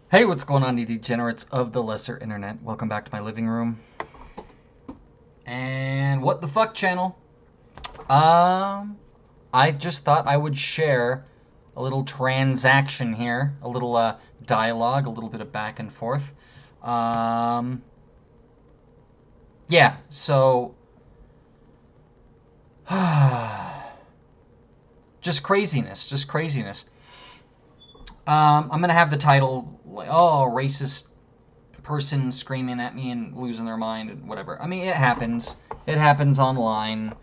Hey, what's going on, you degenerates of the lesser internet? Welcome back to my living room. And what the fuck channel? Um, I just thought I would share a little transaction here, a little dialogue, a little bit of back and forth. Um, yeah, so just craziness, just craziness. I'm gonna have the title like, oh, racist person screaming at me and losing their mind and whatever. I mean, it happens. It happens online.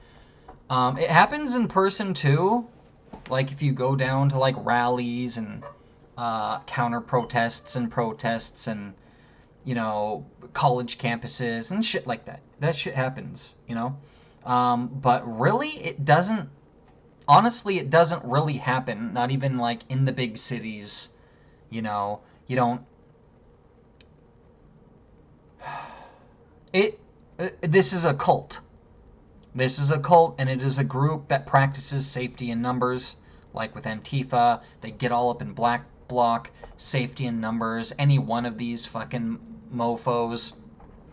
It happens in person too. Like if you go down to like rallies and counter protests and protests and college campuses and shit like that. That shit happens. But really, it doesn't. Honestly, it doesn't really happen. Not even like in the big cities. You don't. It. This is a cult. This is a cult, and it is a group that practices safety in numbers. Like with Antifa, they get all up in black bloc, safety in numbers. Any one of these fucking mofos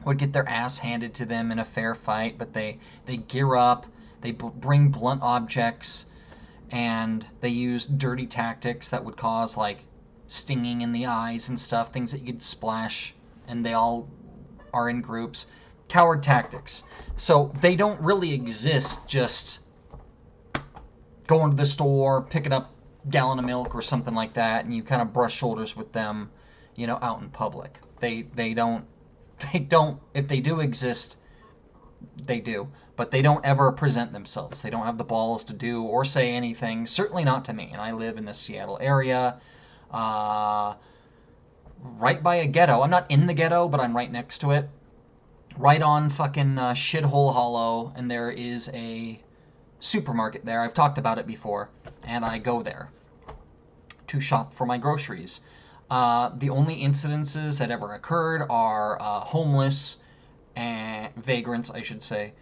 would get their ass handed to them in a fair fight, but they gear up, they bring blunt objects, and they use dirty tactics that would cause like stinging in the eyes and stuff, things that you could splash, and they all are in groups. Coward tactics. So they don't really exist just going to the store, picking up a gallon of milk or something like that, and you kind of brush shoulders with them, out in public. They don't if they do exist, they do, but they don't ever present themselves. They don't have the balls to do or say anything. Certainly not to me. And I live in the Seattle area, uh, right by a ghetto. I'm not in the ghetto, but I'm right next to it. Right on fucking Shithole Hollow, and there is a supermarket there. I've talked about it before, and I go there to shop for my groceries. The only incidences that ever occurred are homeless and vagrants, I should say,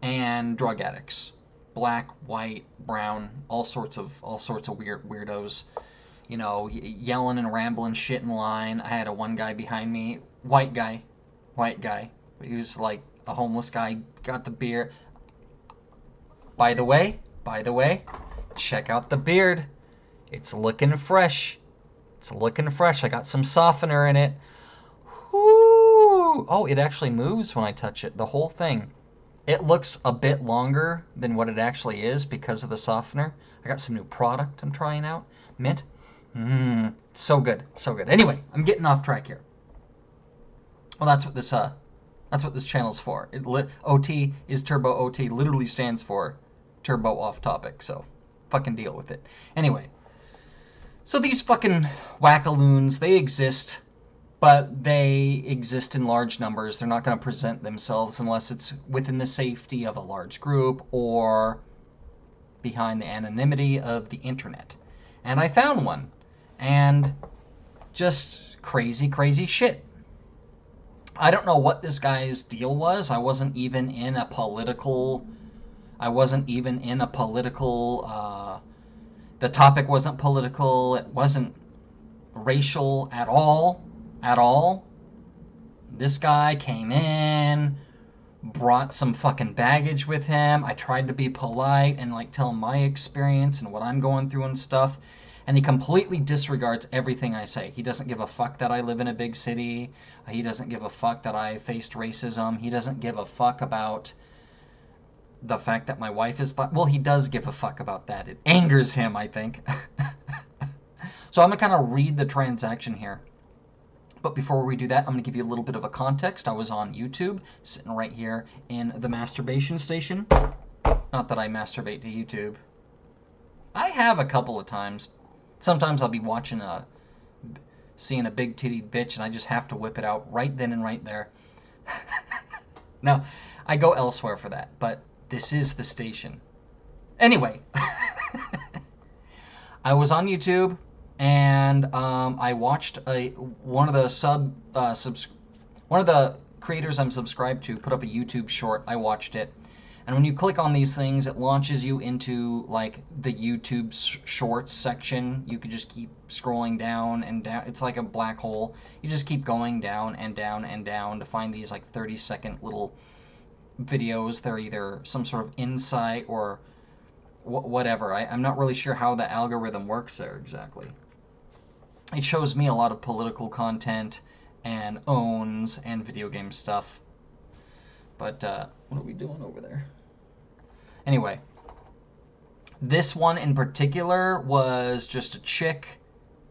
and drug addicts. Black, white, brown, all sorts of weirdos. Yelling and rambling shit in line. I had a one guy behind me, white guy. He was like a homeless guy. Got the beer. By the way, check out the beard. It's looking fresh. It's looking fresh. I got some softener in it. Whoo! Oh, it actually moves when I touch it. The whole thing. It looks a bit longer than what it actually is because of the softener. I got some new product I'm trying out. Mint. Mmm. So good. So good. Anyway, I'm getting off track here. Well, that's what this channel's for. OT is Turbo OT. Literally stands for Turbo Off Topic. So, fucking deal with it. Anyway, so these fucking wackaloons, they exist, but they exist in large numbers. They're not going to present themselves unless it's within the safety of a large group or behind the anonymity of the internet. And I found one, and just crazy, crazy shit. I don't know what this guy's deal was. I wasn't even in a political. I wasn't even in a political. The topic wasn't political. It wasn't racial at all. At all. This guy came in, brought some fucking baggage with him. I tried to be polite and like tell him my experience and what I'm going through and stuff. And he completely disregards everything I say. He doesn't give a fuck that I live in a big city. He doesn't give a fuck that I faced racism. He doesn't give a fuck about the fact that my wife is black. Well, he does give a fuck about that. It angers him, I think. So I'm going to kind of read the transaction here. But before we do that, I'm going to give you a little bit of a context. I was on YouTube, sitting right here in the masturbation station. Not that I masturbate to YouTube. I have a couple of times. Sometimes I'll be seeing a big titty bitch, and I just have to whip it out right then and right there. Now, I go elsewhere for that, but this is the station. Anyway, I was on YouTube, and I watched one of the creators I'm subscribed to put up a YouTube short. I watched it, And when you click on these things, it launches you into like the YouTube Shorts section. You could just keep scrolling down and down. It's like a black hole. You just keep going down and down and down to find these like 30-second little videos. They're either some sort of insight or whatever. I'm not really sure how the algorithm works there exactly. It shows me a lot of political content and owns and video game stuff. But what are we doing over there? Anyway, this one in particular was just a chick,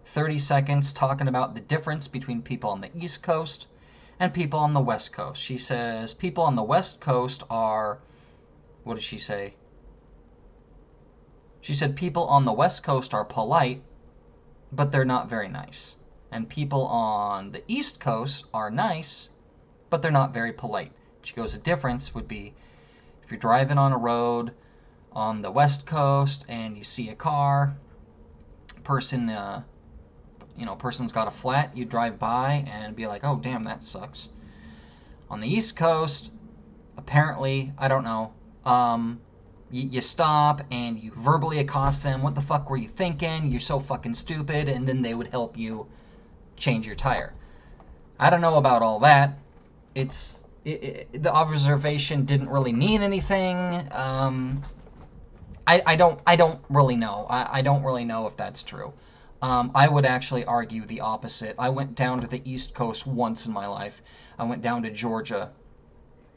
30 seconds, talking about the difference between people on the East Coast and people on the West Coast. She says people on the West Coast are, what did she say? She said people on the West Coast are polite, but they're not very nice. And people on the East Coast are nice, but they're not very polite. She goes, the difference would be if you're driving on a road on the West Coast and you see a car, person's got a flat, you drive by and be like, oh, damn, that sucks. On the East Coast, apparently, I don't know, you stop and you verbally accost them. What the fuck were you thinking? You're so fucking stupid. And then they would help you change your tire. I don't know about all that. The observation didn't really mean anything. I don't really know. I don't really know if that's true. I would actually argue the opposite. I went down to the East Coast once in my life. I went down to Georgia.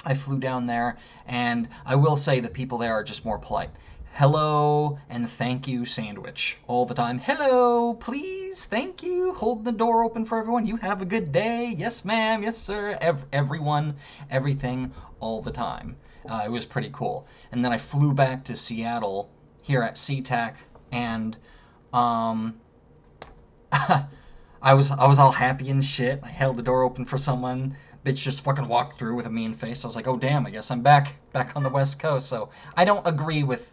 I flew down there, and I will say the people there are just more polite. Hello and thank you sandwich all the time. Hello, please, thank you. Hold the door open for everyone. You have a good day. Yes, ma'am. Yes, sir. Everyone, everything, all the time. It was pretty cool. And then I flew back to Seattle here at SeaTac, and I was all happy and shit. I held the door open for someone. Bitch just fucking walked through with a mean face. I was like, oh damn, I guess I'm back on the West Coast. So I don't agree with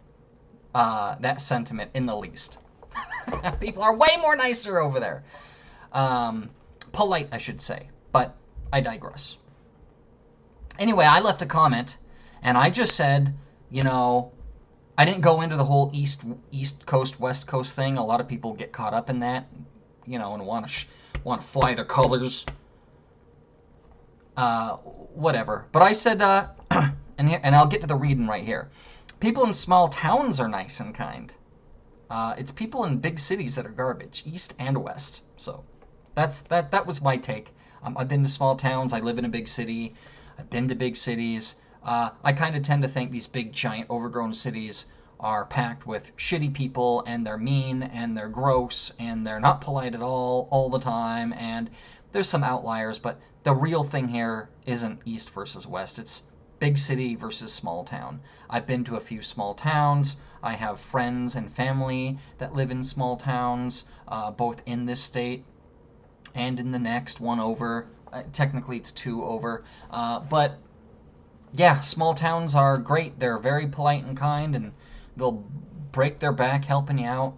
that sentiment in the least. People are way more nicer over there. Polite, I should say. But I digress. Anyway, I left a comment, and I just said, I didn't go into the whole East Coast, West Coast thing. A lot of people get caught up in that, and want to fly their colors. Whatever. But I said, and I'll get to the reading right here. People in small towns are nice and kind. It's people in big cities that are garbage, East and West. So that was my take. I've been to small towns. I live in a big city. I've been to big cities. I kind of tend to think these big, giant, overgrown cities are packed with shitty people, and they're mean, and they're gross, and they're not polite at all the time, and there's some outliers, but the real thing here isn't East versus West. It's big city versus small town. I've been to a few small towns. I have friends and family that live in small towns, both in this state and in the next one over. Technically, it's 2 over. But yeah, small towns are great. They're very polite and kind, and they'll break their back helping you out.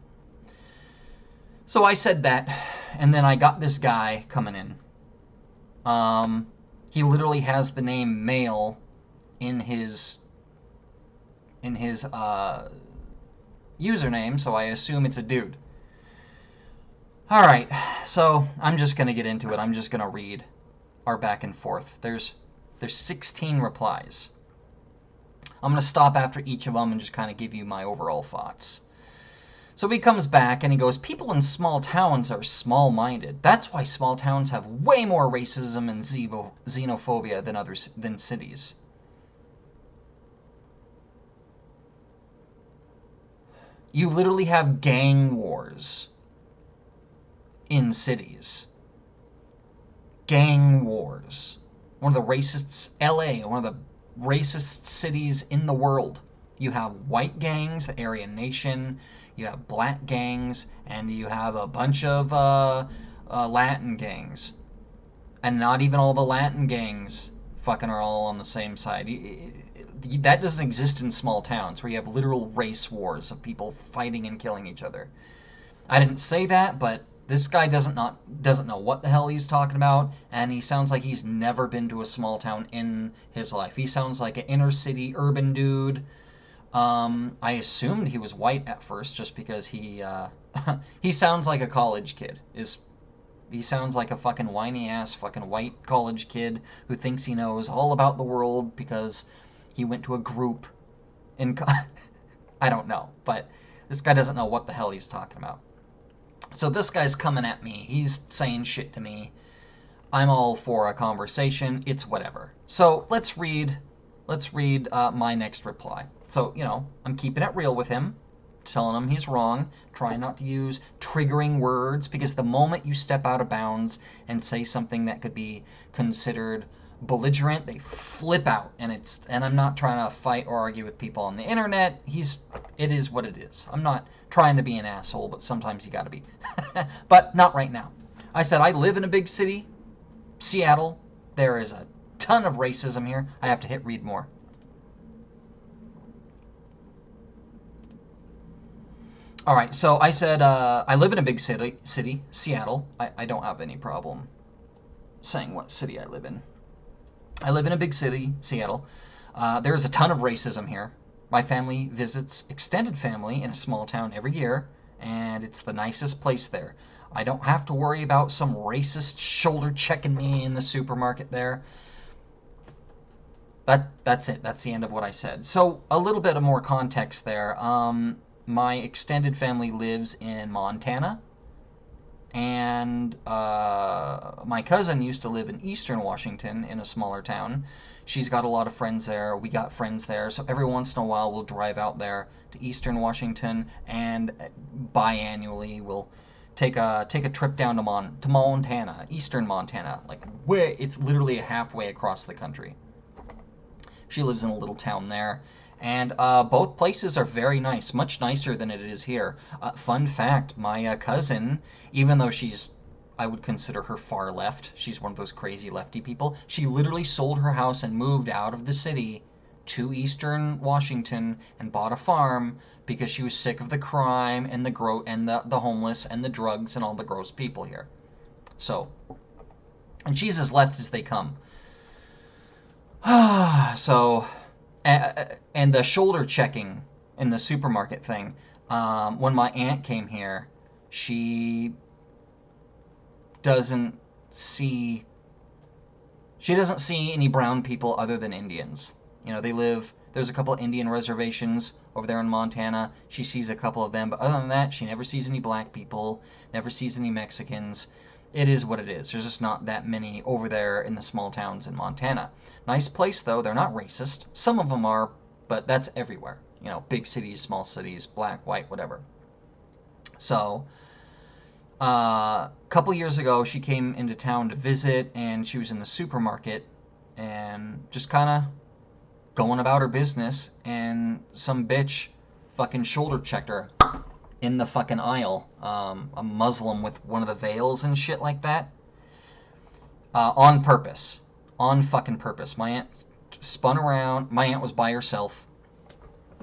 So I said that, and then I got this guy coming in. He literally has the name male in his username, so I assume it's a dude. Alright, so I'm just gonna get into it. I'm just gonna read our back and forth. There's 16 replies. I'm gonna stop after each of them and just kind of give you my overall thoughts. So he comes back and he goes, people in small towns are small-minded. That's why small towns have way more racism and xenophobia than cities. You literally have gang wars in cities. Gang wars. One of the racists, LA, one of the racist cities in the world. You have white gangs, the Aryan Nation. You have black gangs, and you have a bunch of Latin gangs. And not even all the Latin gangs fucking are all on the same side. That doesn't exist in small towns where you have literal race wars of people fighting and killing each other. I didn't say that, but This guy doesn't know what the hell he's talking about, and he sounds like he's never been to a small town in his life. He sounds like an inner city urban dude. I assumed he was white at first, just because he he sounds like a college kid. He sounds like a fucking whiny ass fucking white college kid who thinks he knows all about the world because he went to a group in. I don't know, but this guy doesn't know what the hell he's talking about. So this guy's coming at me. He's saying shit to me. I'm all for a conversation. It's whatever. So let's read my next reply. So, I'm keeping it real with him, telling him he's wrong, trying not to use triggering words, because the moment you step out of bounds and say something that could be considered belligerent, they flip out, and I'm not trying to fight or argue with people on the internet. It is what it is. I'm not trying to be an asshole, but sometimes you gotta be. But not right now. I said I live in a big city, Seattle. There is a ton of racism here. I have to hit read more. All right, so I said I live in a big city, Seattle. I don't have any problem saying what city I live in. I live in a big city, Seattle. There's a ton of racism here. My family visits extended family in a small town every year, and it's the nicest place there. I don't have to worry about some racist shoulder checking me in the supermarket there. That's it. That's the end of what I said. So a little bit of more context there. My extended family lives in Montana, and my cousin used to live in Eastern Washington in a smaller town. She's got a lot of friends there. We got friends there, so every once in a while we'll drive out there to Eastern Washington, and biannually we'll take a trip down to Montana, Eastern Montana, like where it's literally halfway across the country. She lives in a little town there. And both places are very nice, much nicer than it is here. Fun fact, my cousin, even though I would consider her far left, she's one of those crazy lefty people, she literally sold her house and moved out of the city to Eastern Washington and bought a farm because she was sick of the crime and the homeless and the drugs and all the gross people here. So, and she's as left as they come. So... and the shoulder checking in the supermarket thing. When my aunt came here, she doesn't see any brown people other than Indians. There's a couple of Indian reservations over there in Montana. She sees a couple of them, but other than that, she never sees any black people, never sees any Mexicans. It is what it is. There's just not that many over there in the small towns in Montana. Nice place, though. They're not racist. Some of them are, but that's everywhere. Big cities, small cities, black, white, whatever. So, a couple years ago, she came into town to visit, and she was in the supermarket and just kind of going about her business, and some bitch fucking shoulder checked her in the fucking aisle, a Muslim with one of the veils and shit like that, on purpose, on fucking purpose. My aunt spun around. My aunt was by herself.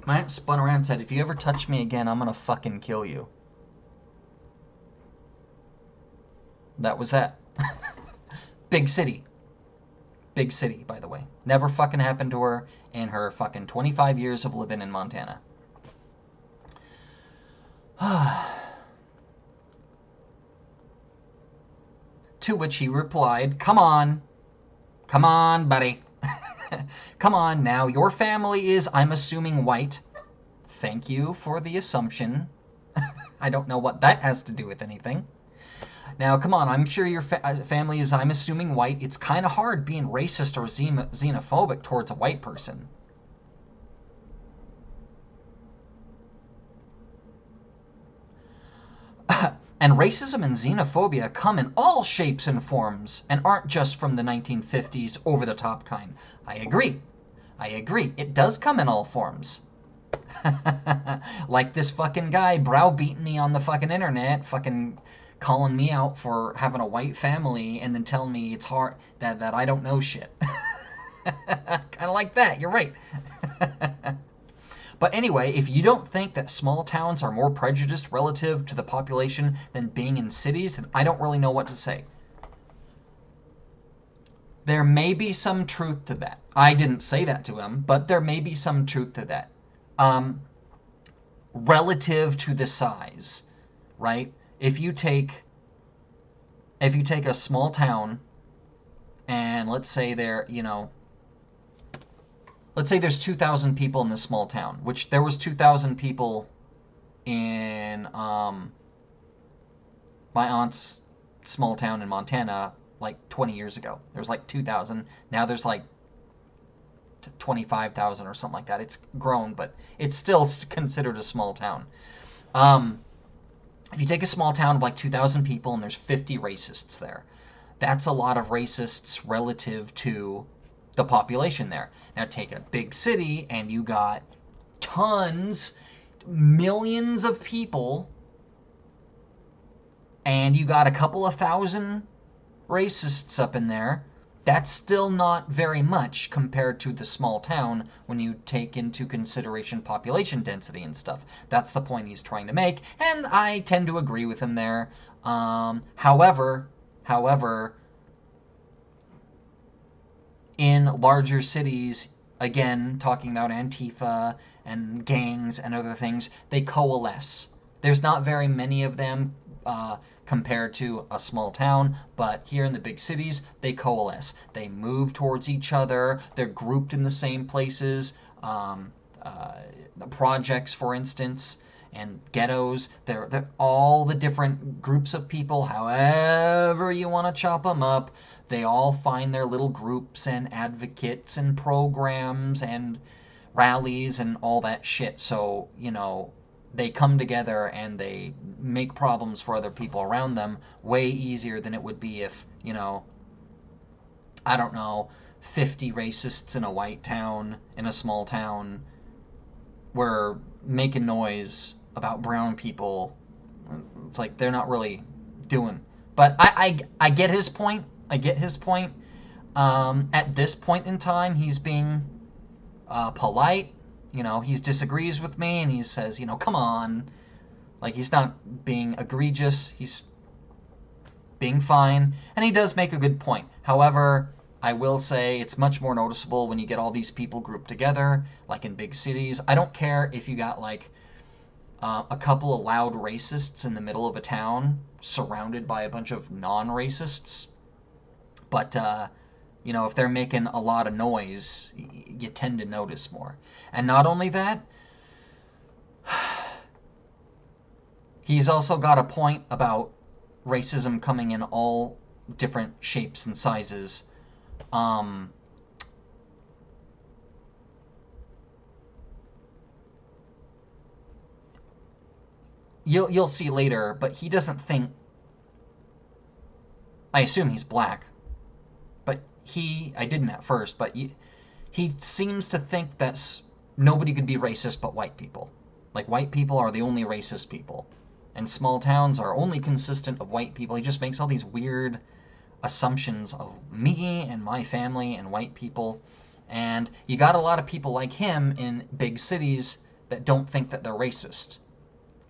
My aunt spun around and said, "If you ever touch me again, I'm gonna fucking kill you." That was that. Big city, by the way. Never fucking happened to her in her fucking 25 years of living in Montana. To which he replied, come on, buddy. Come on now, your family is, I'm assuming, white. Thank you for the assumption. I don't know what that has to do with anything. Now, come on, I'm sure your family is, I'm assuming, white. It's kind of hard being racist or xenophobic towards a white person. And racism and xenophobia come in all shapes and forms and aren't just from the 1950s over-the-top kind. I agree. It does come in all forms. Like this fucking guy browbeating me on the fucking internet, fucking calling me out for having a white family and then telling me it's hard, that I don't know shit. Kind of like that. You're right. But anyway, if you don't think that small towns are more prejudiced relative to the population than being in cities, then I don't really know what to say. There may be some truth to that. I didn't say that to him, but there may be some truth to that. Relative to the size, right? If you take a small town and let's say let's say there's 2,000 people in this small town, which there was 2,000 people in my aunt's small town in Montana like 20 years ago. There's like 2,000. Now there's like 25,000 or something like that. It's grown, but it's still considered a small town. If you take a small town of like 2,000 people and there's 50 racists there, that's a lot of racists relative to the population there. Now take a big city and you got tons, millions of people, and you got a couple of thousand racists up in there. That's still not very much compared to the small town when you take into consideration population density and stuff. That's the point he's trying to make, and I tend to agree with him there. However, in larger cities, again, talking about Antifa and gangs and other things, they coalesce. There's not very many of them compared to a small town, but here in the big cities, they coalesce. They move towards each other. They're grouped in the same places. The projects, for instance, and ghettos. They're all the different groups of people, however you want to chop them up. They all find their little groups and advocates and programs and rallies and all that shit. So, they come together and they make problems for other people around them way easier than it would be if, I don't know, 50 racists in a white town, in a small town, were making noise about brown people. It's like they're not really doing. But I get his point. I get his point. At this point in time, he's being polite. He disagrees with me and he says, come on. Like, he's not being egregious. He's being fine. And he does make a good point. However, I will say it's much more noticeable when you get all these people grouped together, like in big cities. I don't care if you got, like, a couple of loud racists in the middle of a town surrounded by a bunch of non-racists. But, if they're making a lot of noise, you tend to notice more. And not only that, he's also got a point about racism coming in all different shapes and sizes. You'll see later, but he doesn't think... I assume he's black. But I didn't at first, but he seems to think that nobody could be racist but white people. Like, white people are the only racist people. And small towns are only consistent of white people. He just makes all these weird assumptions of me and my family and white people. And you got a lot of people like him in big cities that don't think that they're racist.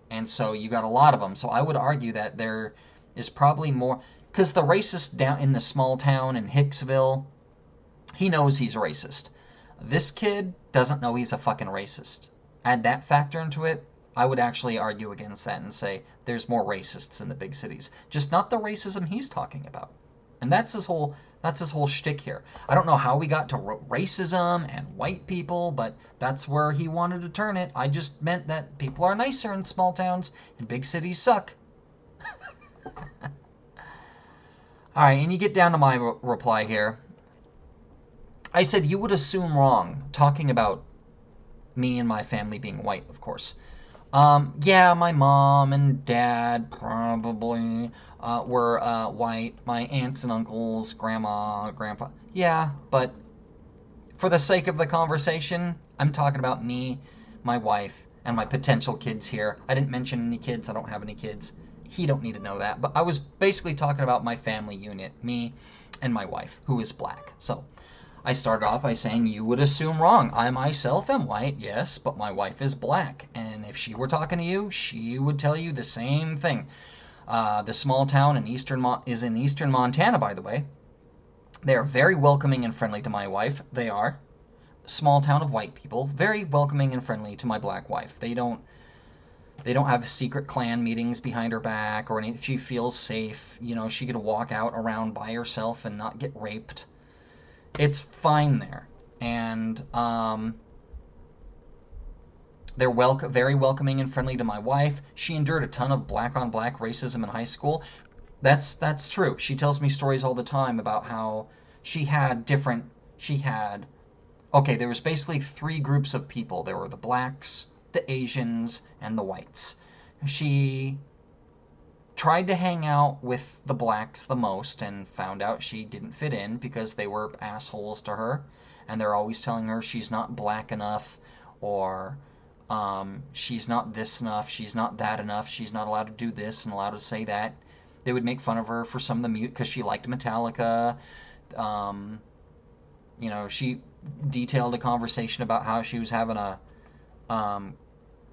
And so you got a lot of them. So I would argue that there is probably more... Because the racist down in the small town in Hicksville, he knows he's racist. This kid doesn't know he's a fucking racist. Add that factor into it, I would actually argue against that and say there's more racists in the big cities. Just not the racism he's talking about. And that's his whole shtick here. I don't know how we got to racism and white people, but that's where he wanted to turn it. I just meant that people are nicer in small towns and big cities suck. Alright, and you get down to my reply here. I said you would assume wrong, talking about me and my family being white, of course. Yeah, my mom and dad probably were white. My aunts and uncles, grandma, grandpa. Yeah, but for the sake of the conversation, I'm talking about me, my wife, and my potential kids here. I didn't mention any kids. I don't have any kids. He don't need to know that. But I was basically talking about my family unit, me and my wife, who is black. So, I started off by saying you would assume wrong. I myself am white, yes, but my wife is black. And if she were talking to you, she would tell you the same thing. The small town in is in eastern Montana, by the way. They are very welcoming and friendly to my wife. They are. Small town of white people, very welcoming and friendly to my black wife. They don't have secret clan meetings behind her back or anything. She feels safe. You know, she could walk out around by herself and not get raped. It's fine there. And they're very welcoming and friendly to my wife. She endured a ton of black on black racism in high school. That's true. She tells me stories all the time about how she had okay, there was basically three groups of people. There were the blacks, the Asians, and the whites. She tried to hang out with the blacks the most and found out she didn't fit in because they were assholes to her, and they're always telling her she's not black enough, or she's not this enough, she's not that enough, she's not allowed to do this and allowed to say that. They would make fun of her for some of the mute because she liked Metallica. You know, she detailed a conversation about how she was having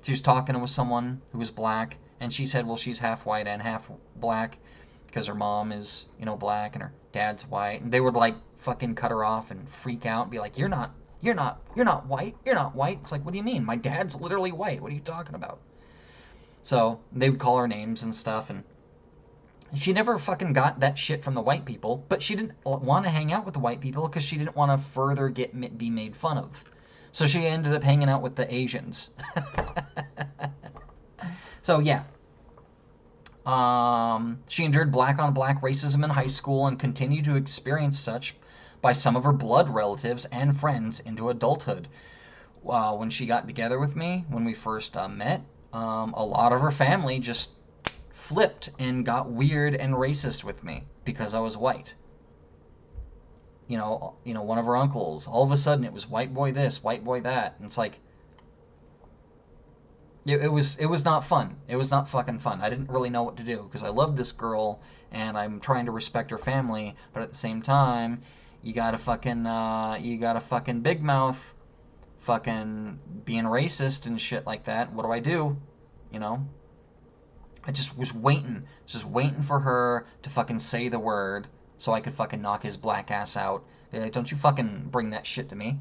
she was talking with someone who was black, and she said, well, she's half white and half black because her mom is, you know, black and her dad's white. And they would like fucking cut her off and freak out and be like, you're not white. You're not white. It's like, what do you mean? My dad's literally white. What are you talking about? So they would call her names and stuff, and she never fucking got that shit from the white people, but she didn't want to hang out with the white people because she didn't want to further be made fun of. So she ended up hanging out with the Asians. So yeah. She endured black on black racism in high school and continued to experience such by some of her blood relatives and friends into adulthood. When she got together with me, when we first met, a lot of her family just flipped and got weird and racist with me because I was white. You know, one of her uncles, all of a sudden it was white boy this, white boy that, and it's like, it was not fun. It was not fucking fun. I didn't really know what to do because I loved this girl and I'm trying to respect her family, but at the same time, you gotta fucking big mouth, fucking being racist and shit like that. What do I do? You know? I just was waiting for her to fucking say the word so I could fucking knock his black ass out. Like, don't you fucking bring that shit to me.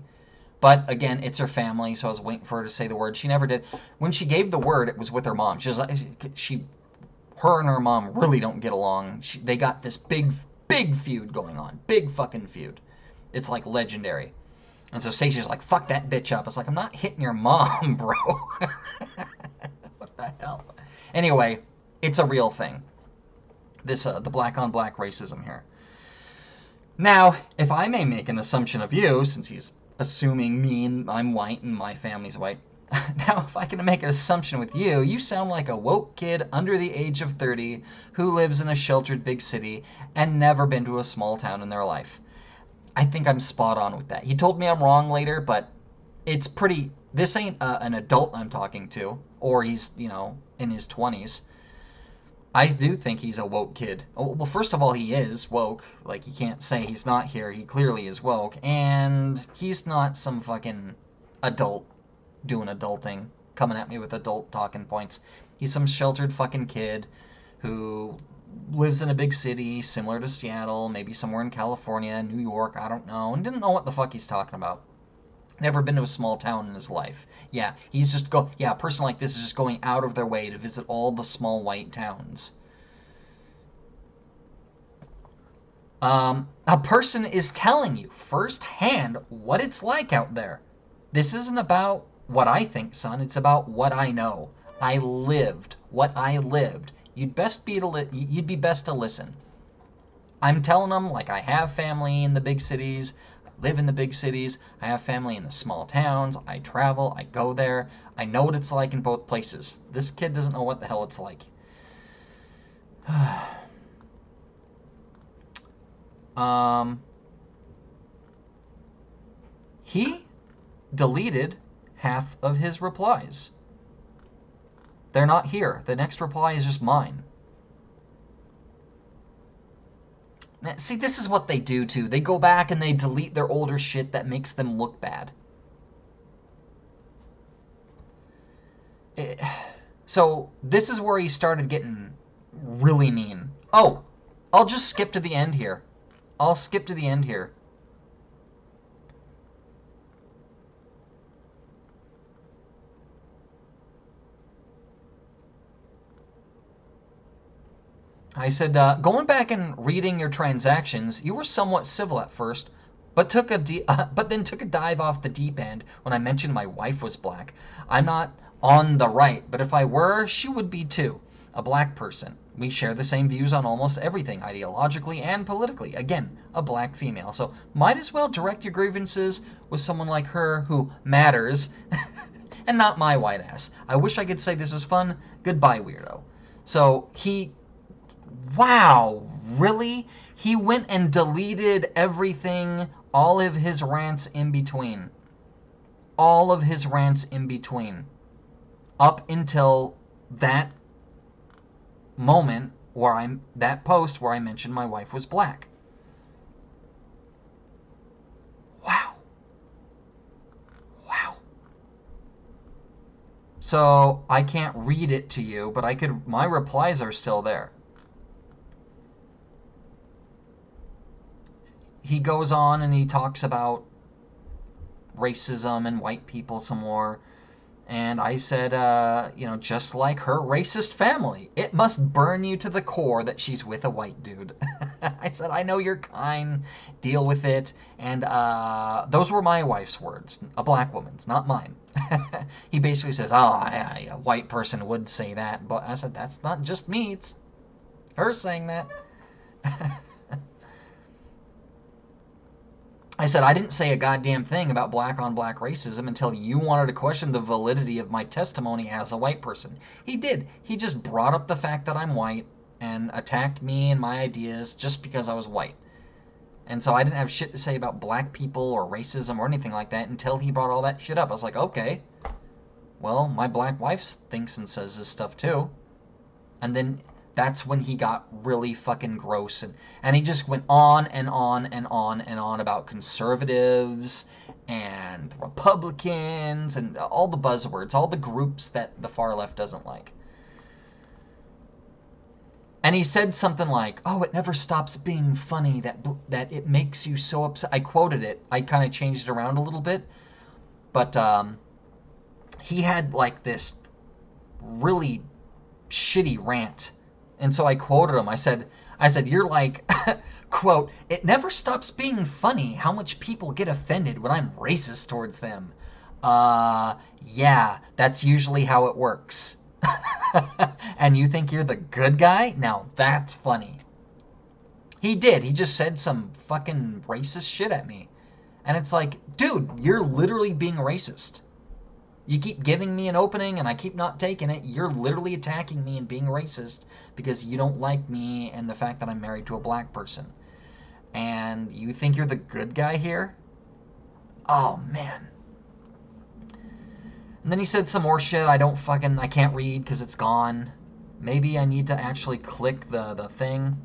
But again, it's her family, so I was waiting for her to say the word. She never did. When she gave the word, it was with her mom. She was like, her and her mom really don't get along. They got this big feud going on. Big fucking feud. It's like legendary. And so Stacey's like, fuck that bitch up. It's like, I'm not hitting your mom, bro. What the hell? Anyway, it's a real thing. This, the black on black racism here. Now, if I may make an assumption of you, since he's assuming me and I'm white and my family's white. Now, if I can make an assumption with you, you sound like a woke kid under the age of 30 who lives in a sheltered big city and never been to a small town in their life. I think I'm spot on with that. He told me I'm wrong later, but it's pretty... This ain't an adult I'm talking to, or he's, you know, in his 20s. I do think he's a woke kid. Well, first of all, he is woke. Like, you can't say he's not here. He clearly is woke. And he's not some fucking adult doing adulting, coming at me with adult talking points. He's some sheltered fucking kid who lives in a big city similar to Seattle, maybe somewhere in California, New York, I don't know, and didn't know what the fuck he's talking about. Never been to a small town in his life. Yeah, a person like this is just going out of their way to visit all the small white towns. A person is telling you firsthand what it's like out there. This isn't about what I think, son. It's about what I know. I lived what I lived. You'd be best to listen. I'm telling them like I have family in the big cities. Live in the big cities, I have family in the small towns, I travel, I go there, I know what it's like in both places. This kid doesn't know what the hell it's like. He deleted half of his replies. They're not here. The next reply is just mine. See, this is what they do, too. They go back and they delete their older shit that makes them look bad. So, this is where he started getting really mean. Oh, I'll just skip to the end here. I'll skip to the end here. I said, going back and reading your transactions, you were somewhat civil at first, but then took a dive off the deep end when I mentioned my wife was black. I'm not on the right, but if I were, she would be too. A black person. We share the same views on almost everything, ideologically and politically. Again, a black female. So might as well direct your grievances with someone like her who matters, and not my white ass. I wish I could say this was fun. Goodbye, weirdo. So wow, really? He went and deleted everything, all of his rants in between. All of his rants in between. Up until that moment where that post where I mentioned my wife was black. Wow. Wow. So I can't read it to you, but my replies are still there. He goes on and he talks about racism and white people some more. And I said, just like her racist family, it must burn you to the core that she's with a white dude. I said, I know you're kind, deal with it. And those were my wife's words, a black woman's, not mine. He basically says, a white person would say that. But I said, that's not just me, it's her saying that. I said, I didn't say a goddamn thing about black on black racism until you wanted to question the validity of my testimony as a white person. He did. He just brought up the fact that I'm white and attacked me and my ideas just because I was white. And so I didn't have shit to say about black people or racism or anything like that until he brought all that shit up. I was like, okay, well, my black wife thinks and says this stuff too. And then that's when he got really fucking gross. And he just went on and on and on and on about conservatives and Republicans and all the buzzwords, all the groups that the far left doesn't like. And he said something like, oh, it never stops being funny, that it makes you so upset. I quoted it. I kind of changed it around a little bit. But he had like this really shitty rant. And so I quoted him. I said, you're like, quote, it never stops being funny how much people get offended when I'm racist towards them. Yeah, that's usually how it works. And you think you're the good guy? Now that's funny. He did. He just said some fucking racist shit at me. And it's like, dude, you're literally being racist. You keep giving me an opening and I keep not taking it. You're literally attacking me and being racist because you don't like me and the fact that I'm married to a black person. And you think you're the good guy here? Oh, man. And then he said some more shit I can't read because it's gone. Maybe I need to actually click the thing.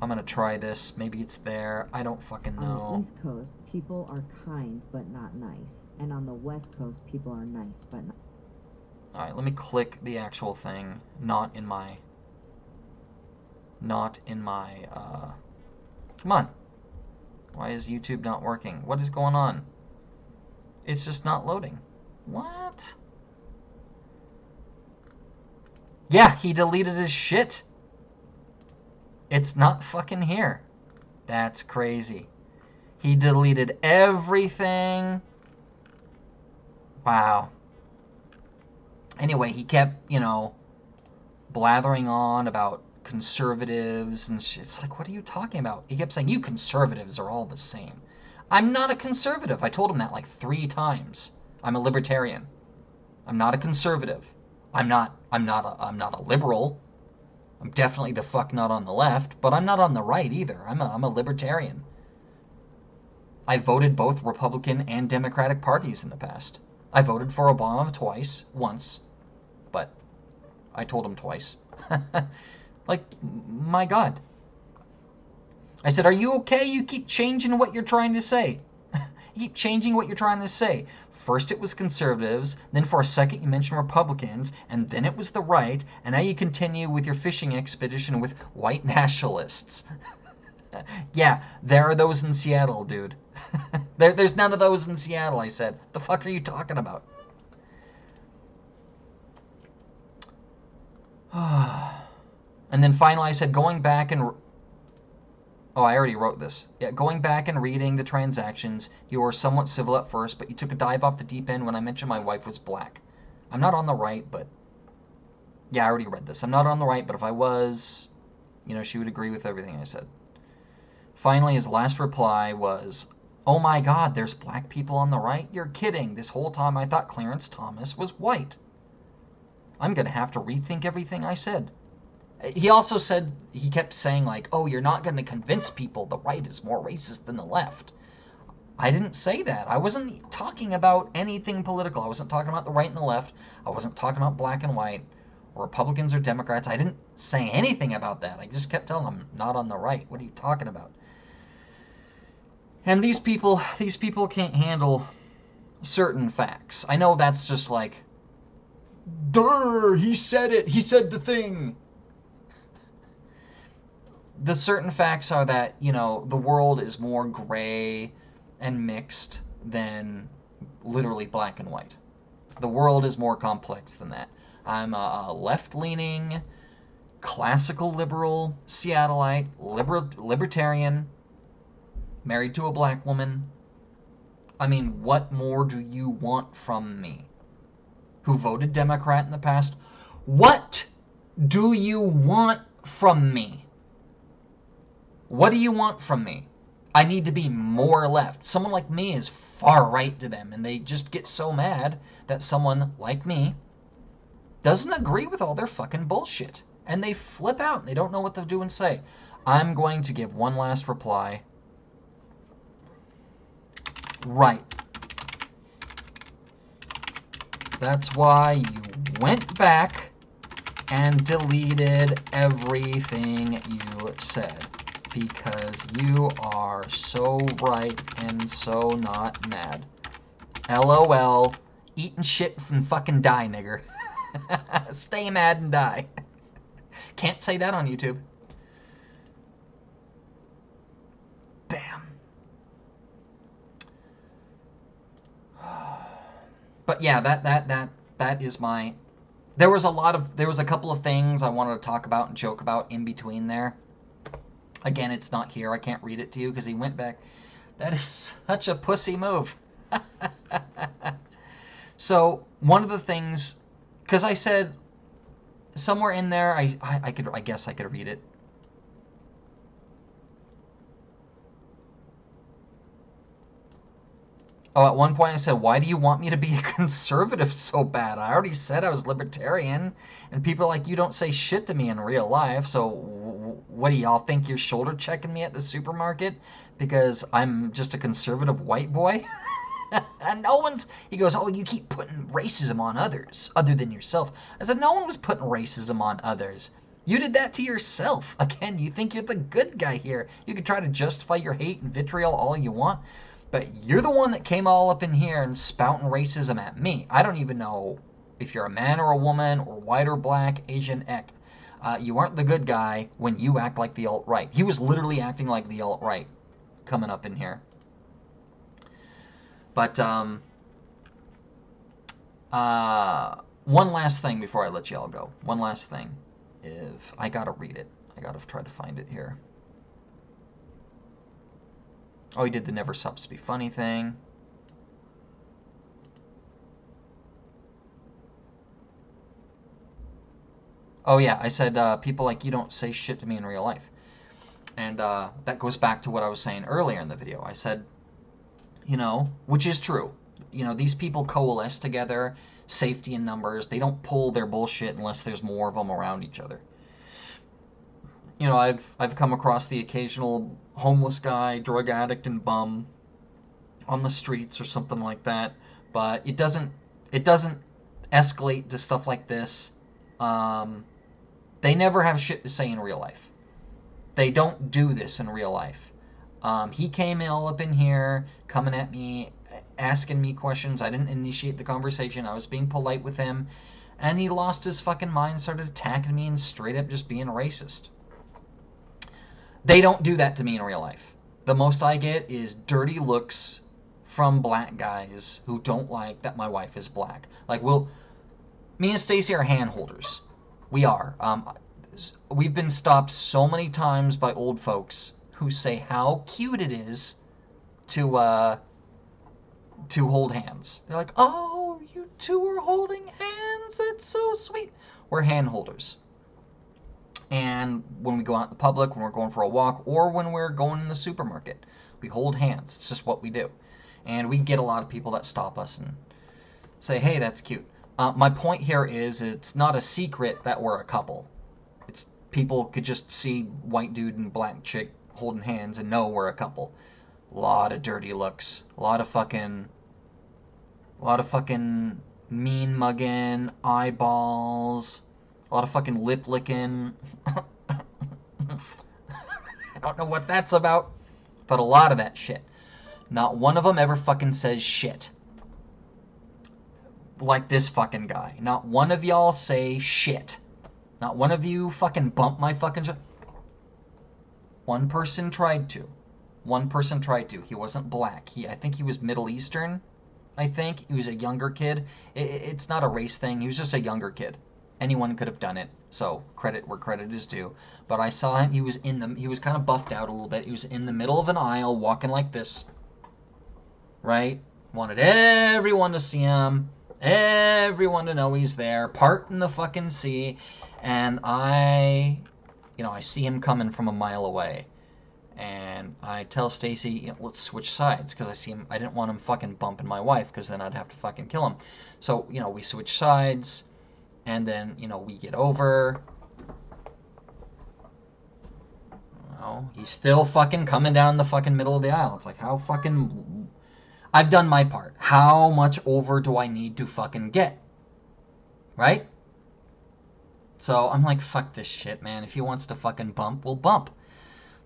I'm gonna try this. Maybe it's there. I don't fucking know. On the East Coast, people are kind but not nice. And on the West Coast, people are nice but not. Alright, let me click the actual thing. Not in my... Come on. Why is YouTube not working? What is going on? It's just not loading. What? Yeah, he deleted his shit. It's not fucking here. That's crazy. He deleted everything. Wow. Anyway, he kept, blathering on about conservatives and shit. It's like, what are you talking about? He kept saying, you conservatives are all the same. I'm not a conservative. I told him that like 3 times. I'm a libertarian. I'm not a conservative. I'm not a liberal. I'm definitely the fuck not on the left, but I'm not on the right either. I'm a libertarian. I voted both Republican and Democratic parties in the past. I voted for Obama once, but I told him twice. Like, my God, I said, are you okay? You keep changing what you're trying to say. You keep changing what you're trying to say. First it was conservatives, then for a second you mentioned Republicans, and then it was the right, and now you continue with your fishing expedition with white nationalists. Yeah, there are those in Seattle, dude. There's none of those in Seattle, I said. The fuck are you talking about? And then finally I said, going back and... Oh, I already wrote this. Yeah, going back and reading the transactions, you were somewhat civil at first, but you took a dive off the deep end when I mentioned my wife was black. I'm not on the right, but... Yeah, I already read this. I'm not on the right, but if I was, you know, she would agree with everything I said. Finally, his last reply was, oh my god, there's black people on the right? You're kidding. This whole time I thought Clarence Thomas was white. I'm gonna have to rethink everything I said. He also said, he kept saying like, oh, you're not gonna convince people the right is more racist than the left. I didn't say that. I wasn't talking about anything political. I wasn't talking about the right and the left. I wasn't talking about black and white, or Republicans or Democrats. I didn't say anything about that. I just kept telling them, not on the right. What are you talking about? And these people can't handle certain facts. I know that's just like, durr, he said it. He said the thing. The certain facts are that, you know, the world is more gray and mixed than literally black and white. The world is more complex than that. I'm a left-leaning, classical liberal, Seattleite, libertarian, married to a black woman. I mean, what more do you want from me? Who voted Democrat in the past? What do you want from me? What do you want from me? I need to be more left. Someone like me is far right to them, and they just get so mad that someone like me doesn't agree with all their fucking bullshit. And they flip out, and they don't know what to do and say. I'm going to give one last reply. Right. That's why you went back and deleted everything you said. Because you are so right and so not mad. LOL. Eating shit and fucking die, nigger. Stay mad and die. Can't say that on YouTube. Bam. But yeah, that is my... There was a couple of things I wanted to talk about and joke about in between there. Again, it's not here. I can't read it to you because he went back. That is such a pussy move. So one of the things, because I said somewhere in there, I guess I could read it. Oh, at one point I said, why do you want me to be a conservative so bad? I already said I was libertarian, and people like you don't say shit to me in real life, so what do y'all think you're shoulder checking me at the supermarket because I'm just a conservative white boy? And no one's, he goes, oh, you keep putting racism on others other than yourself. I said, no one was putting racism on others. You did that to yourself. Again, you think you're the good guy here. You can try to justify your hate and vitriol all you want, but you're the one that came all up in here and spouting racism at me. I don't even know if you're a man or a woman or white or black, Asian, Ek. You aren't the good guy when you act like the alt-right. He was literally acting like the alt-right coming up in here. But one last thing before I let y'all go. One last thing. If I gotta read it. I gotta try to find it here. Oh, he did the never stops to be funny thing. Oh yeah, I said people like you don't say shit to me in real life. And that goes back to what I was saying earlier in the video. I said, you know, which is true. You know, these people coalesce together, safety in numbers. They don't pull their bullshit unless there's more of them around each other. You know, I've come across the occasional homeless guy, drug addict, and bum on the streets or something like that, but it doesn't escalate to stuff like this. They never have shit to say in real life. They don't do this in real life. He came all up in here, coming at me, asking me questions. I didn't initiate the conversation. I was being polite with him. And he lost his fucking mind, started attacking me, and straight up just being racist. They don't do that to me in real life. The most I get is dirty looks from black guys who don't like that my wife is black. Like, me and Stacy are hand holders. We are. We've been stopped so many times by old folks who say how cute it is to hold hands. They're like, "Oh, you two are holding hands. That's so sweet." We're hand holders. And when we go out in the public, when we're going for a walk, or when we're going in the supermarket, we hold hands. It's just what we do. And we get a lot of people that stop us and say, "Hey, that's cute." My point here is it's not a secret that we're a couple. It's people could just see white dude and black chick holding hands and know we're a couple. A lot of dirty looks. A lot of fucking mean mugging, eyeballs. A lot of fucking lip licking. I don't know what that's about, but a lot of that shit. Not one of them ever fucking says shit. Like this fucking guy. Not one of y'all say shit. Not one of you fucking bump my fucking shit. One person tried to. One person tried to. He wasn't black. I think he was Middle Eastern. I think. He was a younger kid. It's not a race thing. He was just a younger kid. Anyone could have done it. So credit where credit is due. But I saw him. He was kind of buffed out a little bit. He was in the middle of an aisle walking like this. Right? Wanted everyone to see him. Everyone to know he's there. Parting the fucking sea. And I see him coming from a mile away. And I tell Stacy, let's switch sides, because I didn't want him fucking bumping my wife, because then I'd have to fucking kill him. So, we switch sides, and then, we get over. He's still fucking coming down the fucking middle of the aisle. It's like, how fucking... I've done my part. How much over do I need to fucking get? Right? So I'm like, fuck this shit, man. If he wants to fucking bump, we'll bump.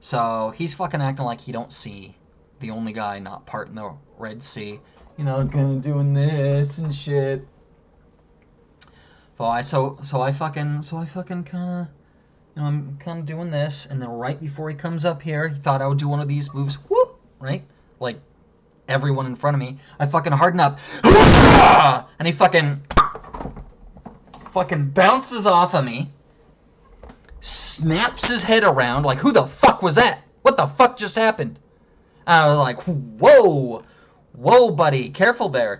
So he's fucking acting like he don't see the only guy not parting the Red Sea. Kind of doing this and shit. So I fucking kind of, I'm kind of doing this, and then right before he comes up here, he thought I would do one of these moves. Whoop, right? Like everyone in front of me. I fucking harden up, and he fucking bounces off of me. Snaps his head around like, who the fuck was that? What the fuck just happened? And I was like, whoa, buddy, careful there,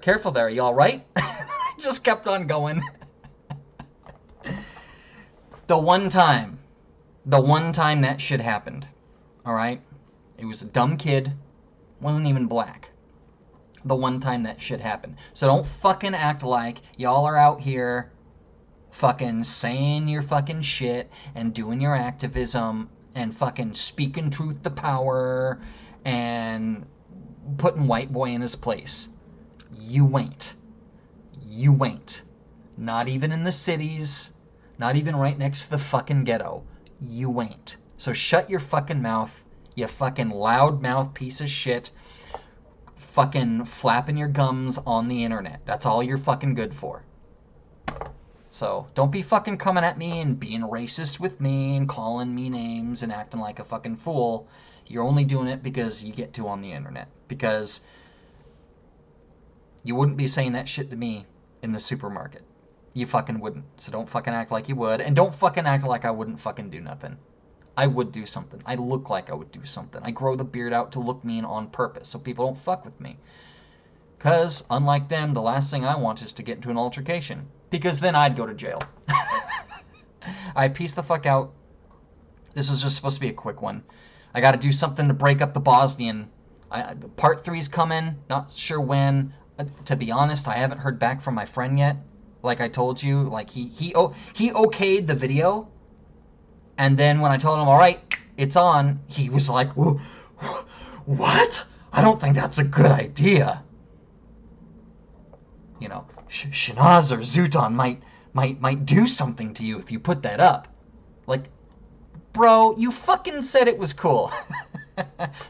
you all right? I just kept on going. The one time that shit happened, all right? It was a dumb kid, wasn't even black. The one time that shit happened. So don't fucking act like y'all are out here fucking saying your fucking shit and doing your activism and fucking speaking truth to power and putting white boy in his place. You ain't. Not even in the cities. Not even right next to the fucking ghetto. You ain't. So shut your fucking mouth, you fucking loudmouth piece of shit. Fucking flapping your gums on the internet. That's all you're fucking good for. So, don't be fucking coming at me and being racist with me and calling me names and acting like a fucking fool. You're only doing it because you get to on the internet. Because you wouldn't be saying that shit to me in the supermarket. You fucking wouldn't. So don't fucking act like you would. And don't fucking act like I wouldn't fucking do nothing. I would do something. I look like I would do something. I grow the beard out to look mean on purpose so people don't fuck with me. Because, unlike them, the last thing I want is to get into an altercation. Because then I'd go to jail. I peace the fuck out. This was just supposed to be a quick one. I gotta do something to break up the Bosnian. Part 3's coming. Not sure when. To be honest, I haven't heard back from my friend yet. Like I told you, like he okayed the video. And then when I told him, alright, it's on, he was like, what? I don't think that's a good idea. Shanaz or Zooton might do something to you if you put that up. Like, bro, you fucking said it was cool.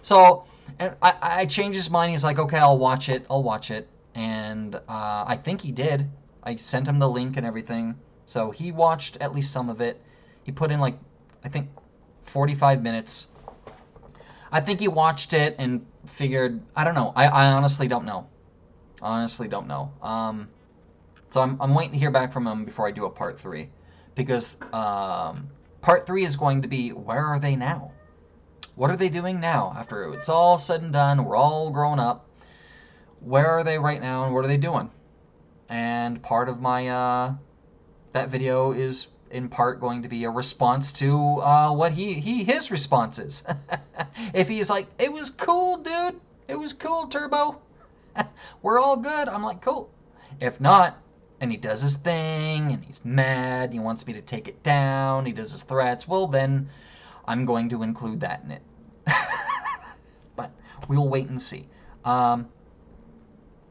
So, and I changed his mind. He's like, okay, I'll watch it. I'll watch it. And I think he did. I sent him the link and everything. So he watched at least some of it. He put in like, I think, 45 minutes. I think he watched it and figured, I don't know. I honestly don't know. Honestly don't know. So I'm waiting to hear back from him before I do a part 3. Because part 3 is going to be, where are they now? What are they doing now? After it's all said and done, we're all grown up. Where are they right now and what are they doing? And part of my, that video is in part going to be a response to what his response is. If he's like, it was cool, dude. It was cool, Turbo. We're all good. I'm like, cool. If not, and he does his thing, and he's mad, he wants me to take it down, he does his threats, well then, I'm going to include that in it. But we'll wait and see. I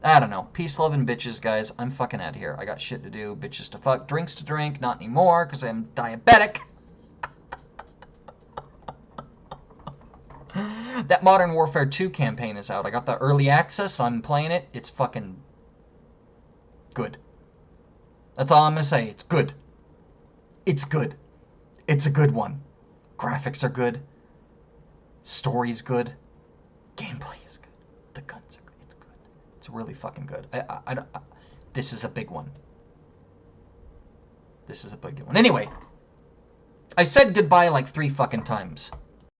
don't know. Peace, love, and bitches, guys. I'm fucking out of here. I got shit to do, bitches to fuck, drinks to drink, not anymore, because I'm diabetic. That Modern Warfare 2 campaign is out. I got the early access, I'm playing it. It's fucking good. That's all I'm going to say. It's good. It's good. It's a good one. Graphics are good. Story's good. Gameplay is good. The guns are good. It's good. It's really fucking good. This is a big one. This is a big one. Anyway, I said goodbye like 3 fucking times.